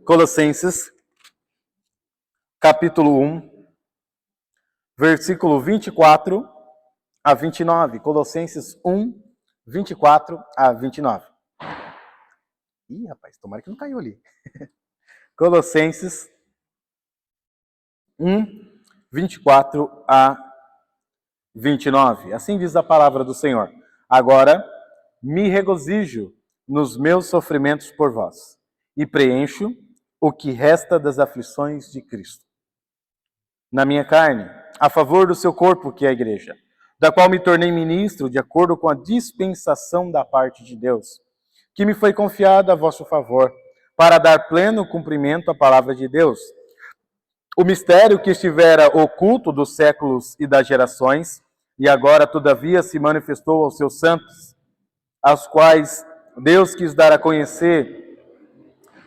Colossenses, capítulo 1, versículo 24 a 29. Colossenses 1, 24 a 29. Ih, rapaz, tomara que não caiu ali. Colossenses 1, 24 a 29. Assim diz a palavra do Senhor. Agora me regozijo nos meus sofrimentos por vós e preencho o que resta das aflições de Cristo na minha carne, a favor do seu corpo, que é a igreja, da qual me tornei ministro de acordo com a dispensação da parte de Deus, que me foi confiada a vosso favor, para dar pleno cumprimento à palavra de Deus. O mistério que estivera oculto dos séculos e das gerações, e agora, todavia, se manifestou aos seus santos, aos quais Deus quis dar a conhecer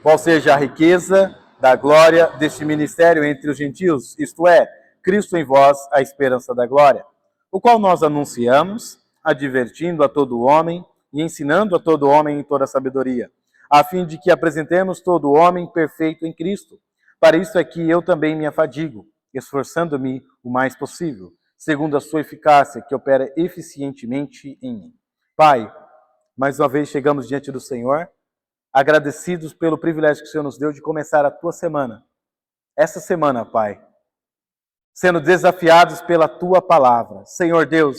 qual seja a riqueza da glória deste ministério entre os gentios, isto é, Cristo em vós, a esperança da glória, o qual nós anunciamos, advertindo a todo homem e ensinando a todo homem em toda sabedoria, a fim de que apresentemos todo homem perfeito em Cristo. Para isso é que eu também me afadigo, esforçando-me o mais possível, segundo a sua eficácia, que opera eficientemente em mim. Pai, mais uma vez chegamos diante do Senhor, agradecidos pelo privilégio que o Senhor nos deu de começar a tua semana. Essa semana, Pai, sendo desafiados pela tua palavra. Senhor Deus,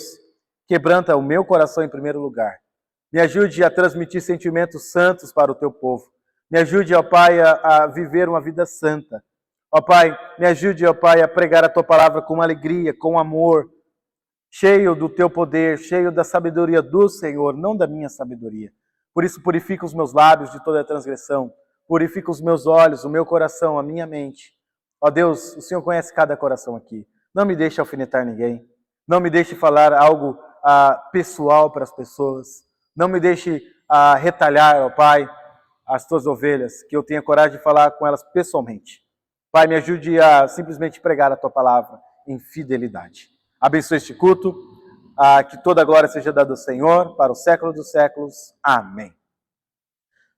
quebranta o meu coração em primeiro lugar. Me ajude a transmitir sentimentos santos para o teu povo. Me ajude, ó Pai, a viver uma vida santa. Ó Pai, me ajude, ó Pai, a pregar a tua palavra com alegria, com amor, cheio do teu poder, cheio da sabedoria do Senhor, não da minha sabedoria. Por isso, purifica os meus lábios de toda a transgressão. Purifica os meus olhos, o meu coração, a minha mente. Ó Deus, o Senhor conhece cada coração aqui. Não me deixe alfinetar ninguém. Não me deixe falar algo pessoal para as pessoas. Não me deixe retalhar, ó Pai, as tuas ovelhas, que eu tenha coragem de falar com elas pessoalmente. Pai, me ajude a simplesmente pregar a tua palavra em fidelidade. Abençoe este culto. Que toda a glória seja dada ao Senhor, para o século dos séculos. Amém.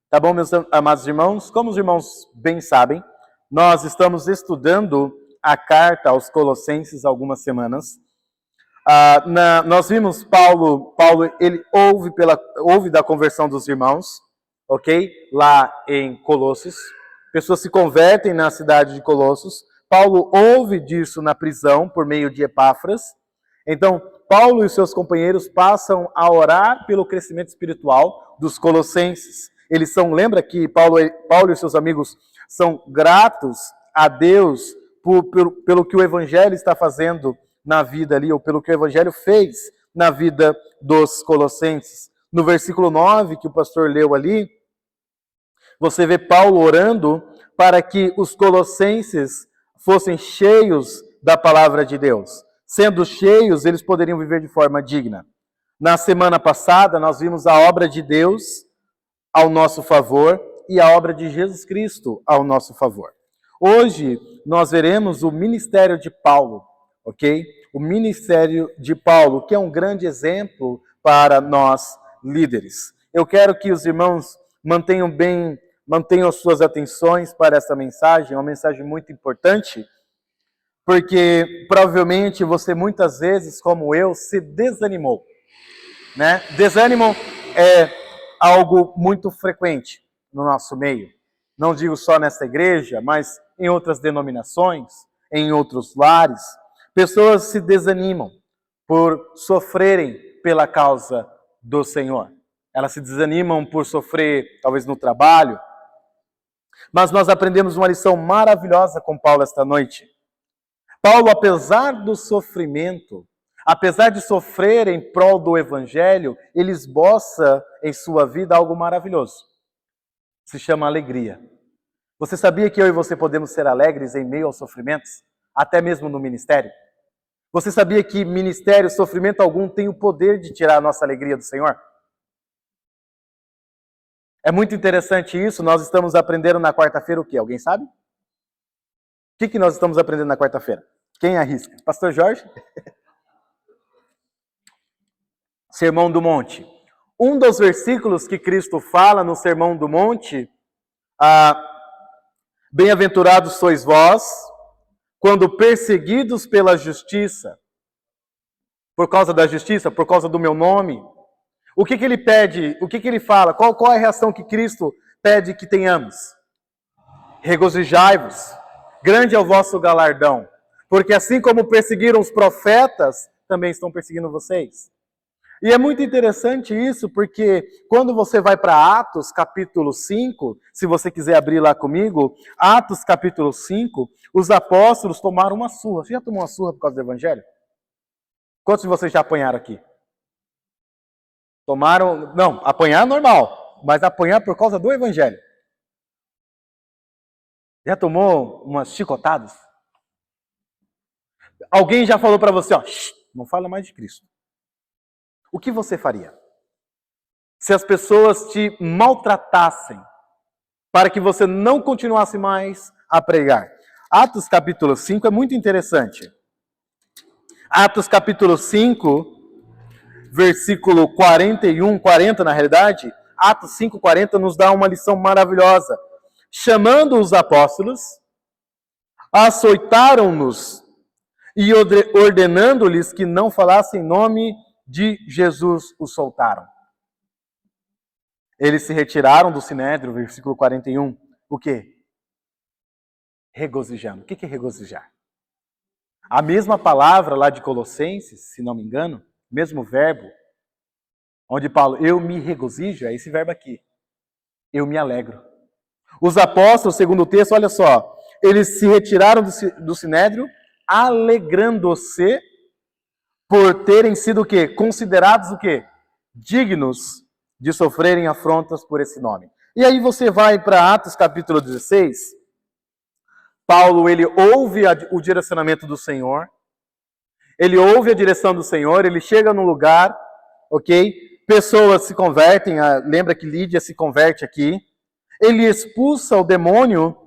Tá bom, meus amados irmãos? Como os irmãos bem sabem, nós estamos estudando a carta aos Colossenses há algumas semanas. Nós vimos Paulo ele ouve da conversão dos irmãos, ok? Lá em Colossos. Pessoas se convertem na cidade de Colossos. Paulo ouve disso na prisão por meio de Epáfras. Então, Paulo e seus companheiros passam a orar pelo crescimento espiritual dos colossenses. Lembra que Paulo e seus amigos são gratos a Deus pelo que o Evangelho está fazendo na vida ali, ou pelo que o Evangelho fez na vida dos colossenses. No versículo 9, que o pastor leu ali, você vê Paulo orando para que os colossenses fossem cheios da palavra de Deus. Sendo cheios, eles poderiam viver de forma digna. Na semana passada, nós vimos a obra de Deus ao nosso favor e a obra de Jesus Cristo ao nosso favor. Hoje, nós veremos o ministério de Paulo, ok? O ministério de Paulo, que é um grande exemplo para nós líderes. Eu quero que os irmãos mantenham suas atenções para essa mensagem, é uma mensagem muito importante, porque provavelmente você muitas vezes, como eu, se desanimou, né? Desânimo é algo muito frequente no nosso meio. Não digo só nesta igreja, mas em outras denominações, em outros lares. Pessoas se desanimam por sofrerem pela causa do Senhor. Elas se desanimam por sofrer, talvez no trabalho. Mas nós aprendemos uma lição maravilhosa com Paulo esta noite. Paulo, apesar do sofrimento, apesar de sofrer em prol do Evangelho, ele esboça em sua vida algo maravilhoso. Se chama alegria. Você sabia que eu e você podemos ser alegres em meio aos sofrimentos? Até mesmo no ministério? Você sabia que ministério, sofrimento algum, tem o poder de tirar a nossa alegria do Senhor? É muito interessante isso. Nós estamos aprendendo na quarta-feira o quê? Alguém sabe? O que nós estamos aprendendo na quarta-feira? Quem arrisca? Pastor Jorge? Sermão do Monte. Um dos versículos que Cristo fala no Sermão do Monte Bem-aventurados sois vós, quando perseguidos pela justiça, por causa da justiça, por causa do meu nome. O que ele pede? O que ele fala? Qual é a reação que Cristo pede que tenhamos? Regozijai-vos, grande é o vosso galardão, porque assim como perseguiram os profetas, também estão perseguindo vocês. E é muito interessante isso, porque quando você vai para Atos capítulo 5, se você quiser abrir lá comigo, Atos capítulo 5, os apóstolos tomaram uma surra. Você já tomou uma surra por causa do evangelho? Quantos de vocês já apanharam aqui? Tomaram, não, apanhar é normal, mas apanhar por causa do evangelho. Já tomou umas chicotadas? Alguém já falou para você, ó, não fala mais de Cristo. O que você faria? Se as pessoas te maltratassem para que você não continuasse mais a pregar? Atos capítulo 5 é muito interessante. Atos capítulo 5, versículo 41, 40 na realidade, Atos 5, 40 nos dá uma lição maravilhosa. Chamando os apóstolos, açoitaram-nos e ordenando-lhes que não falassem em nome de Jesus, os soltaram. Eles se retiraram do sinédrio, versículo 41. O quê? Regozijando. O que é regozijar? A mesma palavra lá de Colossenses, se não me engano, mesmo verbo, onde Paulo, eu me regozijo, é esse verbo aqui. Eu me alegro. Os apóstolos, segundo o texto, olha só, eles se retiraram do sinédrio, alegrando-se por terem sido o quê? Considerados o quê? Dignos de sofrerem afrontas por esse nome. E aí você vai para Atos capítulo 16, Paulo, ele ouve o direcionamento do Senhor, ele ouve a direção do Senhor, ele chega num lugar, ok? Pessoas se convertem, lembra que Lídia se converte aqui, ele expulsa o demônio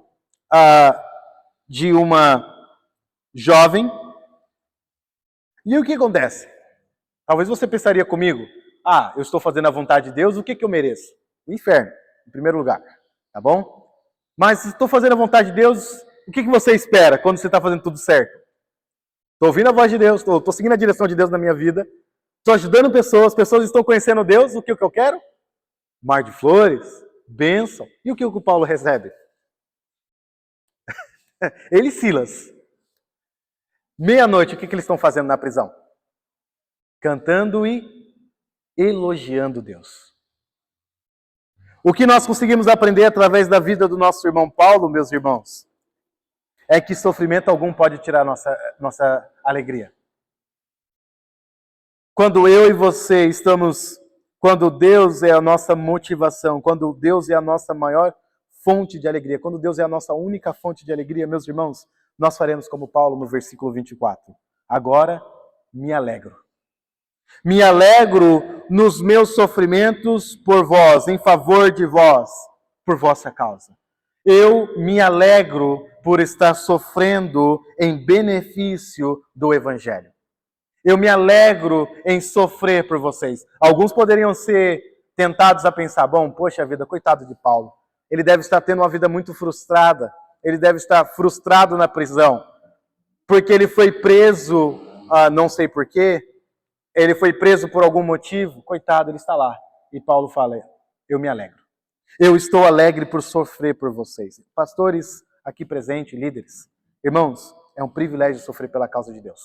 de uma jovem. E o que acontece? Talvez você pensaria comigo, eu estou fazendo a vontade de Deus, o que eu mereço? O inferno, em primeiro lugar, tá bom? Mas se estou fazendo a vontade de Deus, o que você espera quando você está fazendo tudo certo? Estou ouvindo a voz de Deus, estou seguindo a direção de Deus na minha vida, estou ajudando pessoas estão conhecendo Deus, o que eu quero? Mar de flores, bênção. E o que o Paulo recebe? Ele e Silas. Meia-noite, o que eles estão fazendo na prisão? Cantando e elogiando Deus. O que nós conseguimos aprender através da vida do nosso irmão Paulo, meus irmãos, é que sofrimento algum pode tirar nossa alegria. Quando eu e você quando Deus é a nossa motivação, quando Deus é a nossa maior fonte de alegria, quando Deus é a nossa única fonte de alegria, meus irmãos, nós faremos como Paulo no versículo 24. Agora me alegro. Me alegro nos meus sofrimentos por vós, em favor de vós, por vossa causa. Eu me alegro por estar sofrendo em benefício do Evangelho. Eu me alegro em sofrer por vocês. Alguns poderiam ser tentados a pensar, poxa vida, coitado de Paulo. Ele deve estar tendo uma vida muito frustrada. Ele deve estar frustrado na prisão. Porque ele foi preso, não sei porquê. Ele foi preso por algum motivo. Coitado, ele está lá. E Paulo fala, eu me alegro. Eu estou alegre por sofrer por vocês. Pastores aqui presentes, líderes, irmãos, é um privilégio sofrer pela causa de Deus.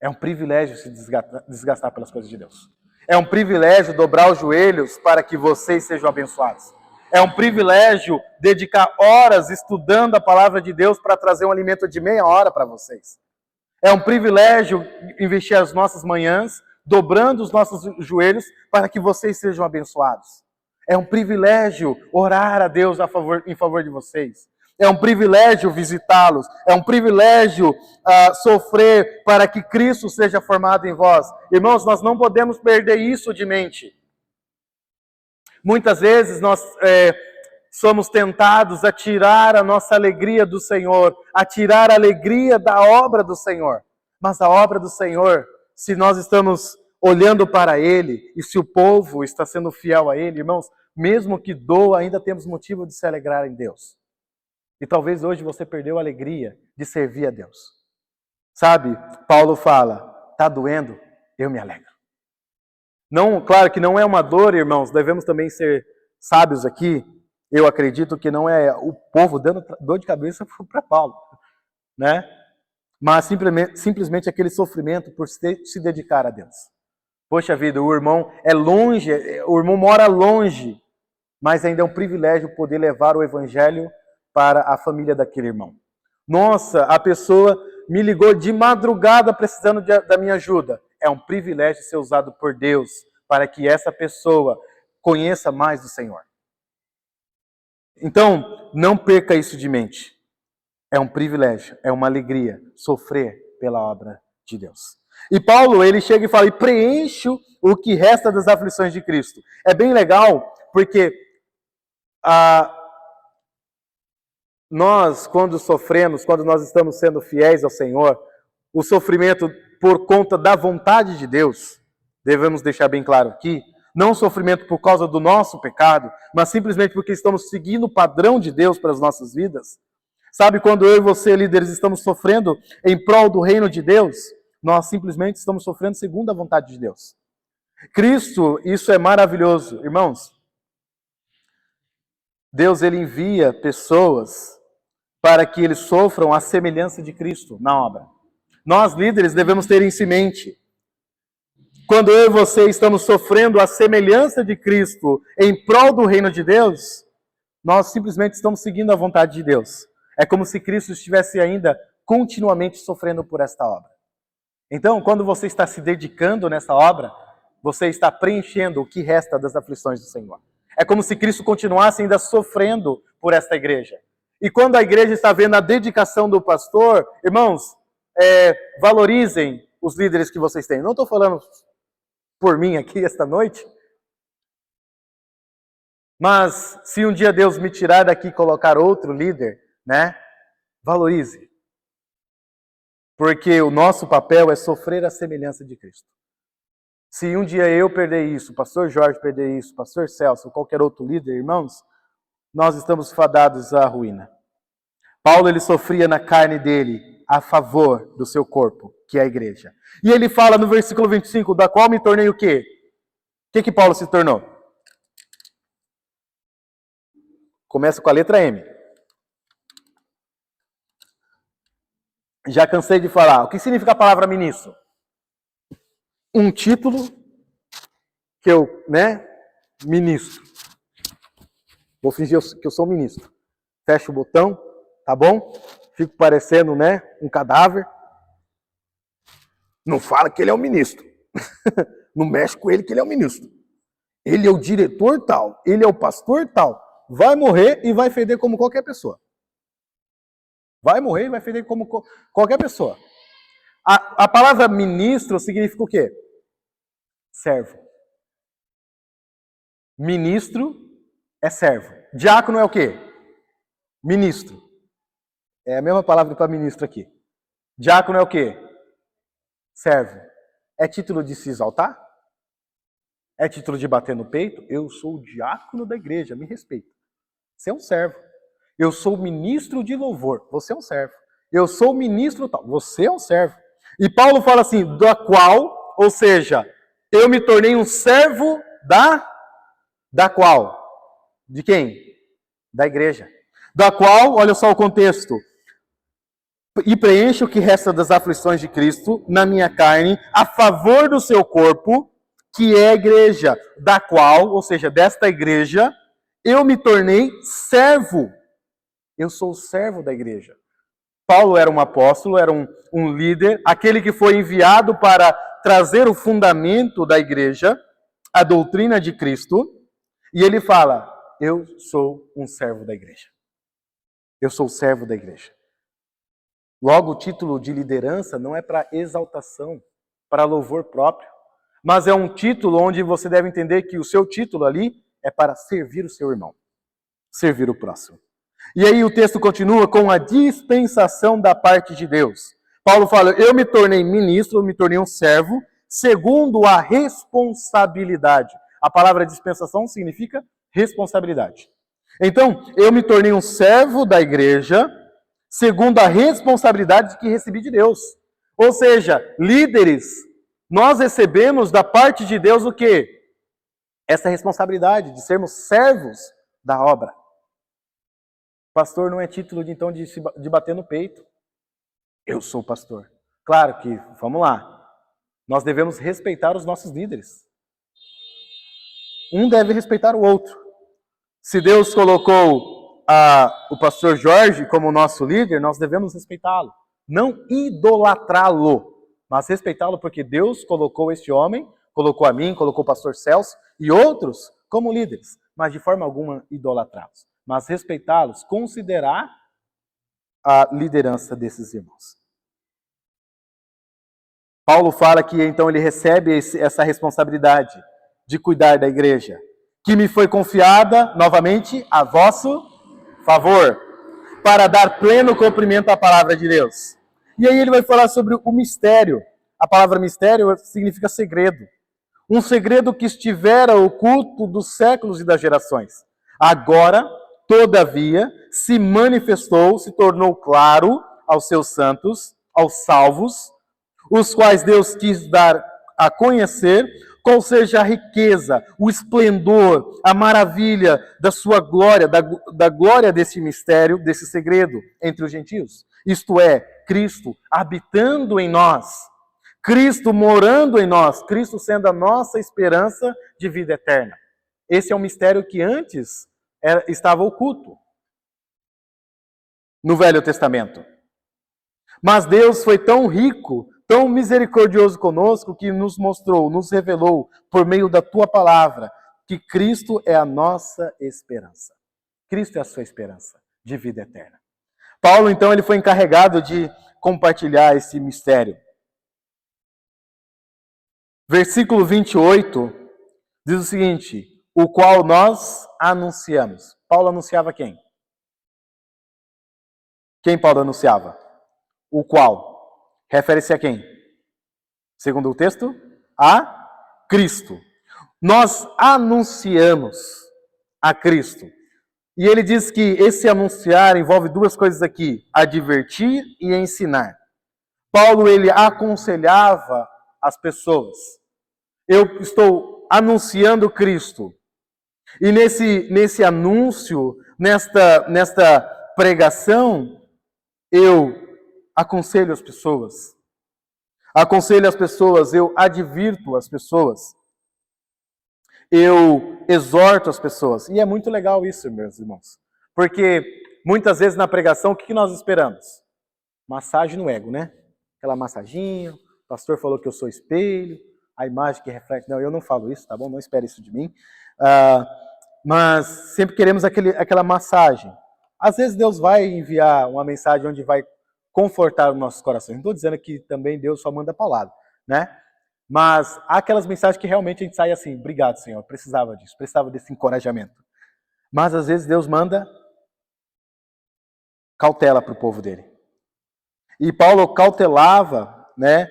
É um privilégio se desgastar pelas coisas de Deus. É um privilégio dobrar os joelhos para que vocês sejam abençoados. É um privilégio dedicar horas estudando a palavra de Deus para trazer um alimento de meia hora para vocês. É um privilégio investir as nossas manhãs, dobrando os nossos joelhos para que vocês sejam abençoados. É um privilégio orar a Deus em favor de vocês. É um privilégio visitá-los. É um privilégio sofrer para que Cristo seja formado em vós. Irmãos, nós não podemos perder isso de mente. Muitas vezes nós somos tentados a tirar a nossa alegria do Senhor, a tirar a alegria da obra do Senhor. Mas a obra do Senhor, se nós estamos olhando para Ele, e se o povo está sendo fiel a Ele, irmãos, mesmo que doa, ainda temos motivo de se alegrar em Deus. E talvez hoje você perdeu a alegria de servir a Deus. Sabe, Paulo fala, tá doendo? Eu me alegro. Não, claro que não é uma dor, irmãos, devemos também ser sábios aqui. Eu acredito que não é o povo dando dor de cabeça para Paulo, né? Mas simplesmente aquele sofrimento por se dedicar a Deus. Poxa vida, o irmão é longe, o irmão mora longe, mas ainda é um privilégio poder levar o evangelho para a família daquele irmão. Nossa, a pessoa me ligou de madrugada precisando da minha ajuda. É um privilégio ser usado por Deus para que essa pessoa conheça mais do Senhor. Então, não perca isso de mente. É um privilégio, é uma alegria sofrer pela obra de Deus. E Paulo, ele chega e fala, e preencho o que resta das aflições de Cristo. É bem legal, porque nós, quando sofremos, quando nós estamos sendo fiéis ao Senhor, o sofrimento por conta da vontade de Deus, devemos deixar bem claro aqui, não o sofrimento por causa do nosso pecado, mas simplesmente porque estamos seguindo o padrão de Deus para as nossas vidas. Sabe, quando eu e você, líderes, estamos sofrendo em prol do reino de Deus, nós simplesmente estamos sofrendo segundo a vontade de Deus. Cristo, isso é maravilhoso. Irmãos, Deus, ele envia pessoas para que eles sofram a semelhança de Cristo na obra. Nós, líderes, devemos ter isso em mente. Quando eu e você estamos sofrendo a semelhança de Cristo em prol do reino de Deus, nós simplesmente estamos seguindo a vontade de Deus. É como se Cristo estivesse ainda continuamente sofrendo por esta obra. Então, quando você está se dedicando nessa obra, você está preenchendo o que resta das aflições do Senhor. É como se Cristo continuasse ainda sofrendo por esta igreja. E quando a igreja está vendo a dedicação do pastor, irmãos, valorizem os líderes que vocês têm. Não estou falando por mim aqui esta noite, mas se um dia Deus me tirar daqui e colocar outro líder, né, valorize. Porque o nosso papel é sofrer a semelhança de Cristo. Se um dia eu perder isso, o pastor Jorge perder isso, o pastor Celso, ou qualquer outro líder, irmãos, nós estamos fadados à ruína. Paulo, ele sofria na carne dele a favor do seu corpo, que é a igreja. E ele fala no versículo 25, da qual me tornei o quê? O que Paulo se tornou? Começa com a letra M. Já cansei de falar. O que significa a palavra ministro? Um título que eu, ministro. Vou fingir que eu sou ministro. Fecha o botão, tá bom? Fico parecendo, um cadáver. Não fala que ele é o ministro. Não mexe com ele que ele é o ministro. Ele é o diretor tal, ele é o pastor tal. Vai morrer e vai feder como qualquer pessoa. Vai morrer e vai feder como qualquer pessoa. A palavra ministro significa o quê? Servo. Ministro é servo. Diácono é o quê? Ministro. É a mesma palavra para ministro aqui. Diácono é o quê? Servo. É título de se exaltar? É título de bater no peito? Eu sou o diácono da igreja, me respeita. Você é um servo. Eu sou ministro de louvor, você é um servo. Eu sou ministro tal, você é um servo. E Paulo fala assim, da qual, ou seja, eu me tornei um servo da qual? De quem? Da igreja. Da qual, olha só o contexto, e preencho o que resta das aflições de Cristo na minha carne, a favor do seu corpo, que é a igreja, da qual, ou seja, desta igreja, eu me tornei servo. Eu sou o servo da igreja. Paulo era um apóstolo, era um líder, aquele que foi enviado para trazer o fundamento da igreja, a doutrina de Cristo, e ele fala, eu sou um servo da igreja. Eu sou o servo da igreja. Logo, o título de liderança não é para exaltação, para louvor próprio, mas é um título onde você deve entender que o seu título ali é para servir o seu irmão, servir o próximo. E aí o texto continua com a dispensação da parte de Deus. Paulo fala, eu me tornei ministro, eu me tornei um servo, segundo a responsabilidade. A palavra dispensação significa responsabilidade. Então, eu me tornei um servo da igreja, segundo a responsabilidade que recebi de Deus. Ou seja, líderes, nós recebemos da parte de Deus o quê? Essa responsabilidade de sermos servos da obra. Pastor não é título então de bater no peito. Eu sou pastor. Claro que, vamos lá, nós devemos respeitar os nossos líderes. Um deve respeitar o outro. Se Deus colocou o pastor Jorge como nosso líder, nós devemos respeitá-lo. Não idolatrá-lo, mas respeitá-lo porque Deus colocou este homem, colocou a mim, colocou o pastor Celso e outros como líderes, mas de forma alguma idolatrá-los. Mas respeitá-los, considerar a liderança desses irmãos. Paulo fala que então ele recebe essa responsabilidade de cuidar da igreja, que me foi confiada, novamente, a vosso favor, para dar pleno cumprimento à palavra de Deus. E aí ele vai falar sobre o mistério. A palavra mistério significa segredo. Um segredo que estivera oculto dos séculos e das gerações. Agora, todavia, se manifestou, se tornou claro aos seus santos, aos salvos, os quais Deus quis dar a conhecer, qual seja a riqueza, o esplendor, a maravilha da sua glória, da glória desse mistério, desse segredo entre os gentios. Isto é, Cristo habitando em nós, Cristo morando em nós, Cristo sendo a nossa esperança de vida eterna. Esse é um mistério que antes estava oculto no Velho Testamento. Mas Deus foi tão rico, tão misericordioso conosco, que nos mostrou, nos revelou, por meio da tua palavra, que Cristo é a nossa esperança. Cristo é a sua esperança de vida eterna. Paulo, então, ele foi encarregado de compartilhar esse mistério. Versículo 28 diz o seguinte: o qual nós anunciamos. Paulo anunciava quem? Quem Paulo anunciava? O qual? Refere-se a quem? Segundo o texto, a Cristo. Nós anunciamos a Cristo. E ele diz que esse anunciar envolve duas coisas aqui: advertir e ensinar. Paulo, ele aconselhava as pessoas. Eu estou anunciando Cristo. E nesse anúncio, nesta pregação, eu aconselho as pessoas. Aconselho as pessoas, eu advirto as pessoas. Eu exorto as pessoas. E é muito legal isso, meus irmãos. Porque muitas vezes na pregação, o que nós esperamos? Massagem no ego, né? Aquela massaginha, o pastor falou que eu sou espelho, a imagem que reflete. Não, eu não falo isso, tá bom? Não espere isso de mim. Mas sempre queremos aquela massagem. Às vezes Deus vai enviar uma mensagem onde vai confortar os nossos corações. Não estou dizendo que também Deus só manda paulada, né? Mas há aquelas mensagens que realmente a gente sai assim: obrigado, Senhor, precisava disso, precisava desse encorajamento. Mas às vezes Deus manda cautela para o povo dele. E Paulo cautelava, né?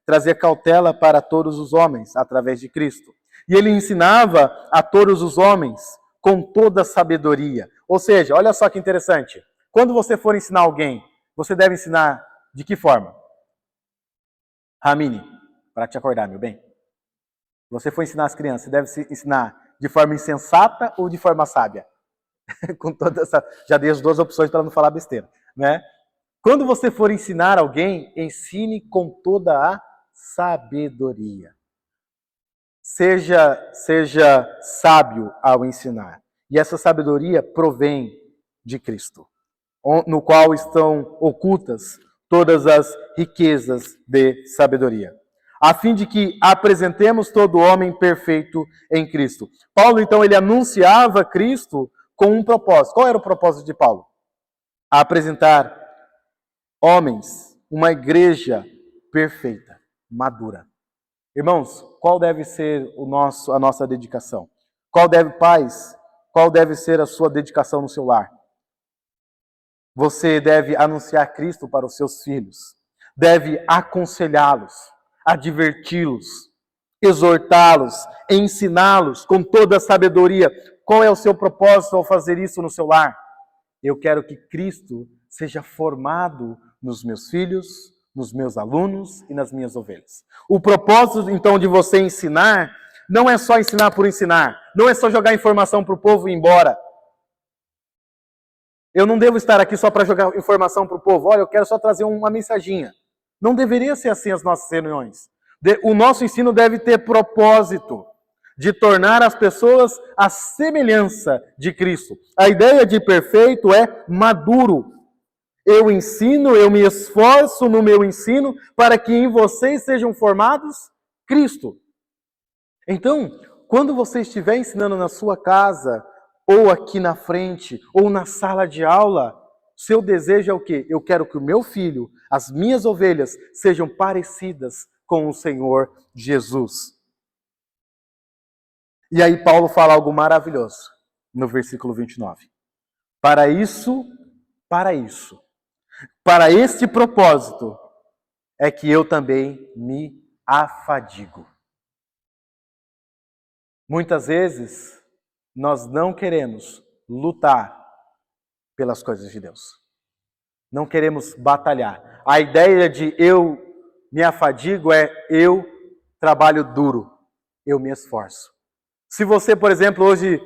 Trazia cautela para todos os homens através de Cristo. E ele ensinava a todos os homens com toda a sabedoria. Ou seja, olha só que interessante. Quando você for ensinar alguém, você deve ensinar de que forma? Ramine, para te acordar, meu bem. Você for ensinar as crianças, você deve ensinar de forma insensata ou de forma sábia? Com toda essa, já dei as duas opções para não falar besteira, né? Quando você for ensinar alguém, ensine com toda a sabedoria. Seja sábio ao ensinar. E essa sabedoria provém de Cristo, no qual estão ocultas todas as riquezas de sabedoria, a fim de que apresentemos todo homem perfeito em Cristo. Paulo, então, ele anunciava Cristo com um propósito. Qual era o propósito de Paulo? Apresentar homens, uma igreja perfeita, madura. Irmãos, qual deve ser a nossa dedicação? Qual deve ser a sua dedicação no seu lar? Você deve anunciar Cristo para os seus filhos. Deve aconselhá-los, adverti-los, exortá-los, ensiná-los com toda a sabedoria. Qual é o seu propósito ao fazer isso no seu lar? Eu quero que Cristo seja formado nos meus filhos, nos meus alunos e nas minhas ovelhas. O propósito, então, de você ensinar, não é só ensinar por ensinar. Não é só jogar informação para o povo e ir embora. Eu não devo estar aqui só para jogar informação para o povo. Olha, eu quero só trazer uma mensaginha. Não deveria ser assim as nossas reuniões. O nosso ensino deve ter propósito de tornar as pessoas à semelhança de Cristo. A ideia de perfeito é maduro. Eu ensino, eu me esforço no meu ensino para que em vocês sejam formados Cristo. Então, quando você estiver ensinando na sua casa, ou aqui na frente, ou na sala de aula, seu desejo é o quê? Eu quero que o meu filho, as minhas ovelhas, sejam parecidas com o Senhor Jesus. E aí Paulo fala algo maravilhoso no versículo 29. Para este propósito, é que eu também me afadigo. Muitas vezes, nós não queremos lutar pelas coisas de Deus. Não queremos batalhar. A ideia de eu me afadigo é eu trabalho duro, eu me esforço. Se você, por exemplo, hoje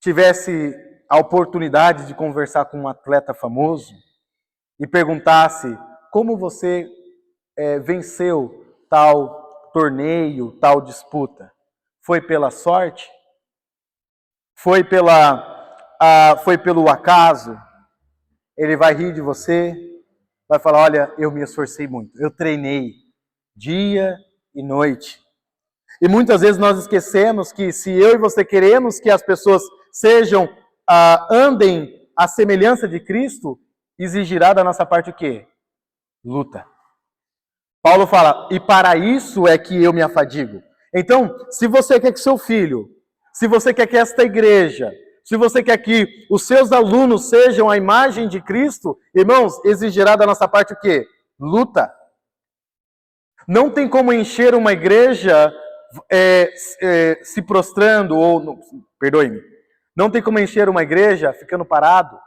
tivesse a oportunidade de conversar com um atleta famoso e perguntasse como você venceu tal torneio, tal disputa, foi pela sorte? Foi pelo acaso? Ele vai rir de você, vai falar, olha, eu me esforcei muito, eu treinei dia e noite. E muitas vezes nós esquecemos que se eu e você queremos que as pessoas andem à semelhança de Cristo, exigirá da nossa parte o quê? Luta. Paulo fala, e para isso é que eu me afadigo. Então, se você quer que seu filho, se você quer que esta igreja, se você quer que os seus alunos sejam a imagem de Cristo, irmãos, exigirá da nossa parte o quê? Luta. Não tem como encher uma igreja se prostrando, perdoe-me, não tem como encher uma igreja ficando parado.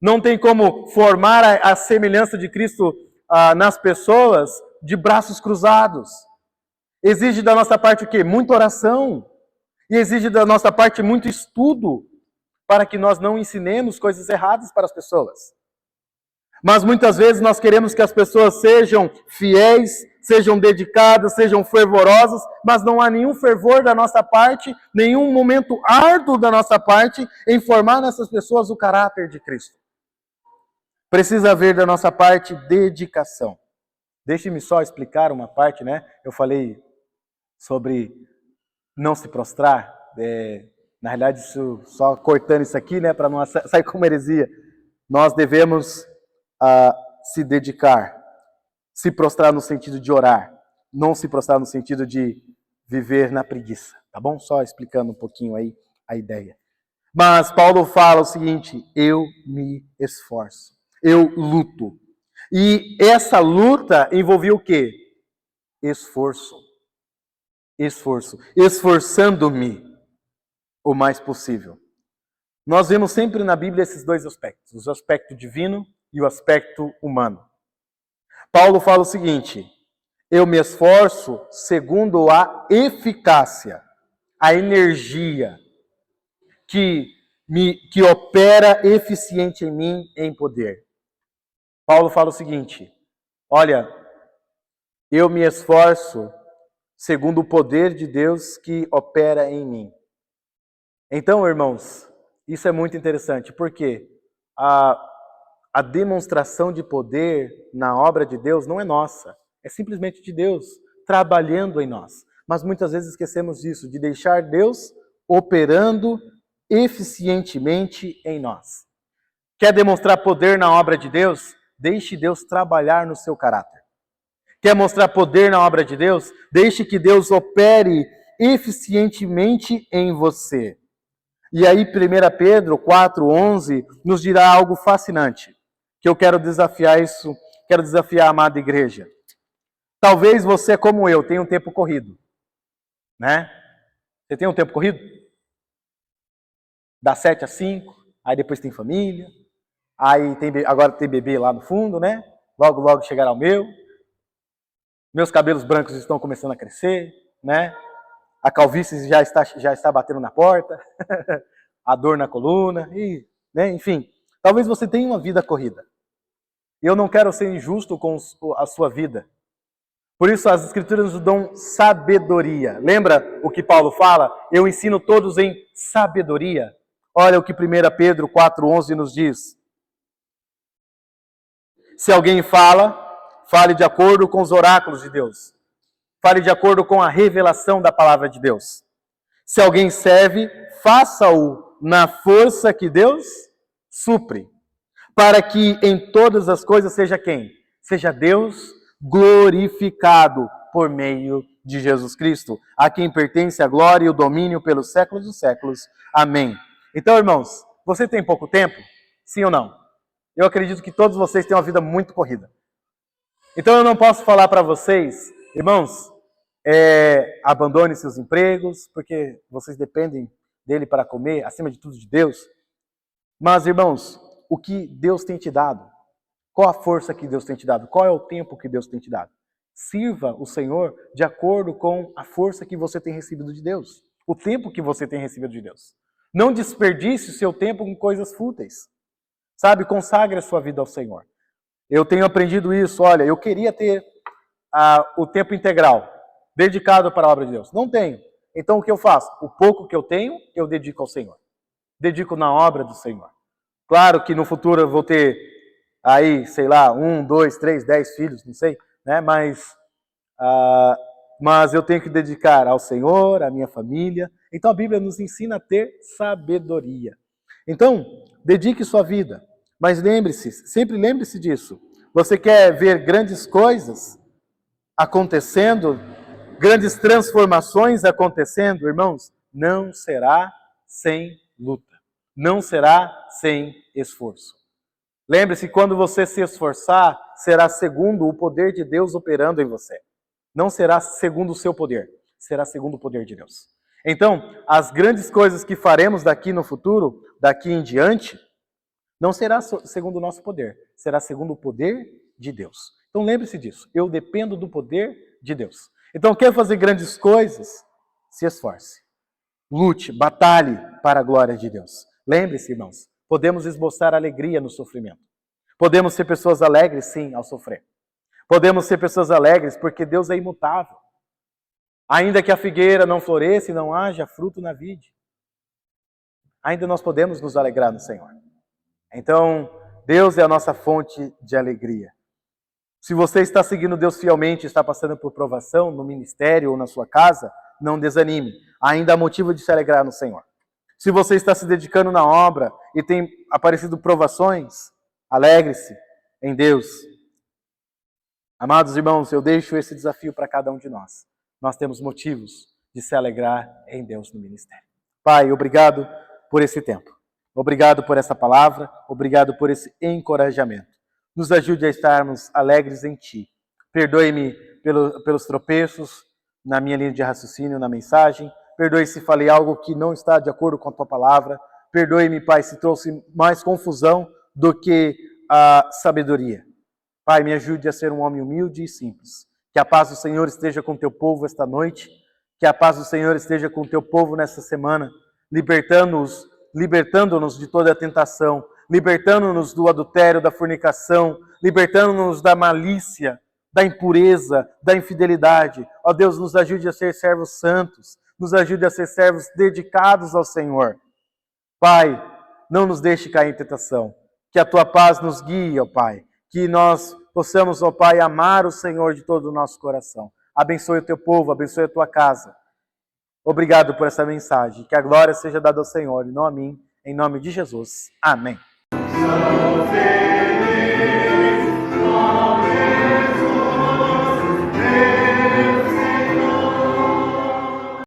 Não tem como formar a semelhança de Cristo nas pessoas de braços cruzados. Exige da nossa parte o quê? Muita oração. E exige da nossa parte muito estudo para que nós não ensinemos coisas erradas para as pessoas. Mas muitas vezes nós queremos que as pessoas sejam fiéis, sejam dedicadas, sejam fervorosas, mas não há nenhum fervor da nossa parte, nenhum momento árduo da nossa parte em formar nessas pessoas o caráter de Cristo. Precisa haver da nossa parte dedicação. Deixe-me só explicar uma parte, né? Eu falei sobre não se prostrar. Na realidade, só cortando isso aqui, né, para não sair como heresia. Nós devemos se dedicar, se prostrar no sentido de orar, não se prostrar no sentido de viver na preguiça, tá bom? Só explicando um pouquinho aí a ideia. Mas Paulo fala o seguinte, eu me esforço, eu luto. E essa luta envolvia o quê? Esforço. Esforçando-me o mais possível. Nós vemos sempre na Bíblia esses dois aspectos, o aspecto divino e o aspecto humano. Paulo fala o seguinte, eu me esforço segundo a eficácia, a energia que opera eficiente em mim em poder. Paulo fala o seguinte, olha, eu me esforço segundo o poder de Deus que opera em mim. Então, irmãos, isso é muito interessante, porque a demonstração de poder na obra de Deus não é nossa, é simplesmente de Deus trabalhando em nós. Mas muitas vezes esquecemos disso, de deixar Deus operando eficientemente em nós. Quer demonstrar poder na obra de Deus? Deixe Deus trabalhar no seu caráter. Quer mostrar poder na obra de Deus? Deixe que Deus opere eficientemente em você. E aí 1 Pedro 4,11 nos dirá algo fascinante, que eu quero desafiar a amada igreja. Talvez você, como eu, tenha um tempo corrido, né? Você tem um tempo corrido? Das 7 às 5, aí depois tem família, aí agora tem bebê lá no fundo, né? Logo, logo chegará o meu. Meus cabelos brancos estão começando a crescer, né? A calvície já está batendo na porta, a dor na coluna, e, né? Enfim. Talvez você tenha uma vida corrida. Eu não quero ser injusto com a sua vida. Por isso as Escrituras nos dão sabedoria. Lembra o que Paulo fala? Eu ensino todos em sabedoria. Olha o que 1 Pedro 4,11 nos diz. Se alguém fale de acordo com os oráculos de Deus. Fale de acordo com a revelação da palavra de Deus. Se alguém serve, faça-o na força que Deus supre. Para que em todas as coisas seja quem? Seja Deus glorificado por meio de Jesus Cristo, a quem pertence a glória e o domínio pelos séculos dos séculos. Amém. Então, irmãos, você tem pouco tempo? Sim ou não? Eu acredito que todos vocês têm uma vida muito corrida. Então eu não posso falar para vocês, irmãos, abandone seus empregos, porque vocês dependem dele para comer, acima de tudo de Deus. Mas, irmãos, o que Deus tem te dado? Qual a força que Deus tem te dado? Qual é o tempo que Deus tem te dado? Sirva o Senhor de acordo com a força que você tem recebido de Deus. O tempo que você tem recebido de Deus. Não desperdice o seu tempo com coisas fúteis. Sabe, consagre a sua vida ao Senhor. Eu tenho aprendido isso. Olha, eu queria ter o tempo integral, dedicado para a obra de Deus. Não tenho. Então o que eu faço? O pouco que eu tenho, eu dedico ao Senhor. Dedico na obra do Senhor. Claro que no futuro eu vou ter aí, sei lá, 1, 2, 3, 10 filhos, não sei, né? Mas eu tenho que dedicar ao Senhor, à minha família. Então a Bíblia nos ensina a ter sabedoria. Então, dedique sua vida. Mas lembre-se, sempre lembre-se disso. Você quer ver grandes coisas acontecendo, grandes transformações acontecendo, irmãos? Não será sem luta. Não será sem esforço. Lembre-se, quando você se esforçar, será segundo o poder de Deus operando em você. Não será segundo o seu poder, será segundo o poder de Deus. Então, as grandes coisas que faremos daqui no futuro, daqui em diante, não será segundo o nosso poder, será segundo o poder de Deus. Então lembre-se disso, eu dependo do poder de Deus. Então, quer fazer grandes coisas? Se esforce. Lute, batalhe para a glória de Deus. Lembre-se, irmãos, podemos esboçar alegria no sofrimento. Podemos ser pessoas alegres, sim, ao sofrer. Podemos ser pessoas alegres porque Deus é imutável. Ainda que a figueira não floresça e não haja fruto na vide, ainda nós podemos nos alegrar no Senhor. Então, Deus é a nossa fonte de alegria. Se você está seguindo Deus fielmente e está passando por provação no ministério ou na sua casa, não desanime. Ainda há motivo de se alegrar no Senhor. Se você está se dedicando na obra e tem aparecido provações, alegre-se em Deus. Amados irmãos, eu deixo esse desafio para cada um de nós. Nós temos motivos de se alegrar em Deus no ministério. Pai, obrigado por esse tempo. Obrigado por essa palavra, obrigado por esse encorajamento. Nos ajude a estarmos alegres em Ti. Perdoe-me pelos tropeços na minha linha de raciocínio, na mensagem. Perdoe se falei algo que não está de acordo com a Tua palavra. Perdoe-me, Pai, se trouxe mais confusão do que a sabedoria. Pai, me ajude a ser um homem humilde e simples. Que a paz do Senhor esteja com o Teu povo esta noite. Que a paz do Senhor esteja com o Teu povo nesta semana, libertando-nos de toda a tentação, libertando-nos do adultério, da fornicação, libertando-nos da malícia, da impureza, da infidelidade. Ó Deus, nos ajude a ser servos santos, nos ajude a ser servos dedicados ao Senhor. Pai, não nos deixe cair em tentação, que a Tua paz nos guie, ó Pai, que nós possamos, ó Pai, amar o Senhor de todo o nosso coração. Abençoe o Teu povo, abençoe a Tua casa. Obrigado por essa mensagem. Que a glória seja dada ao Senhor e não a mim. Em nome de Jesus. Amém.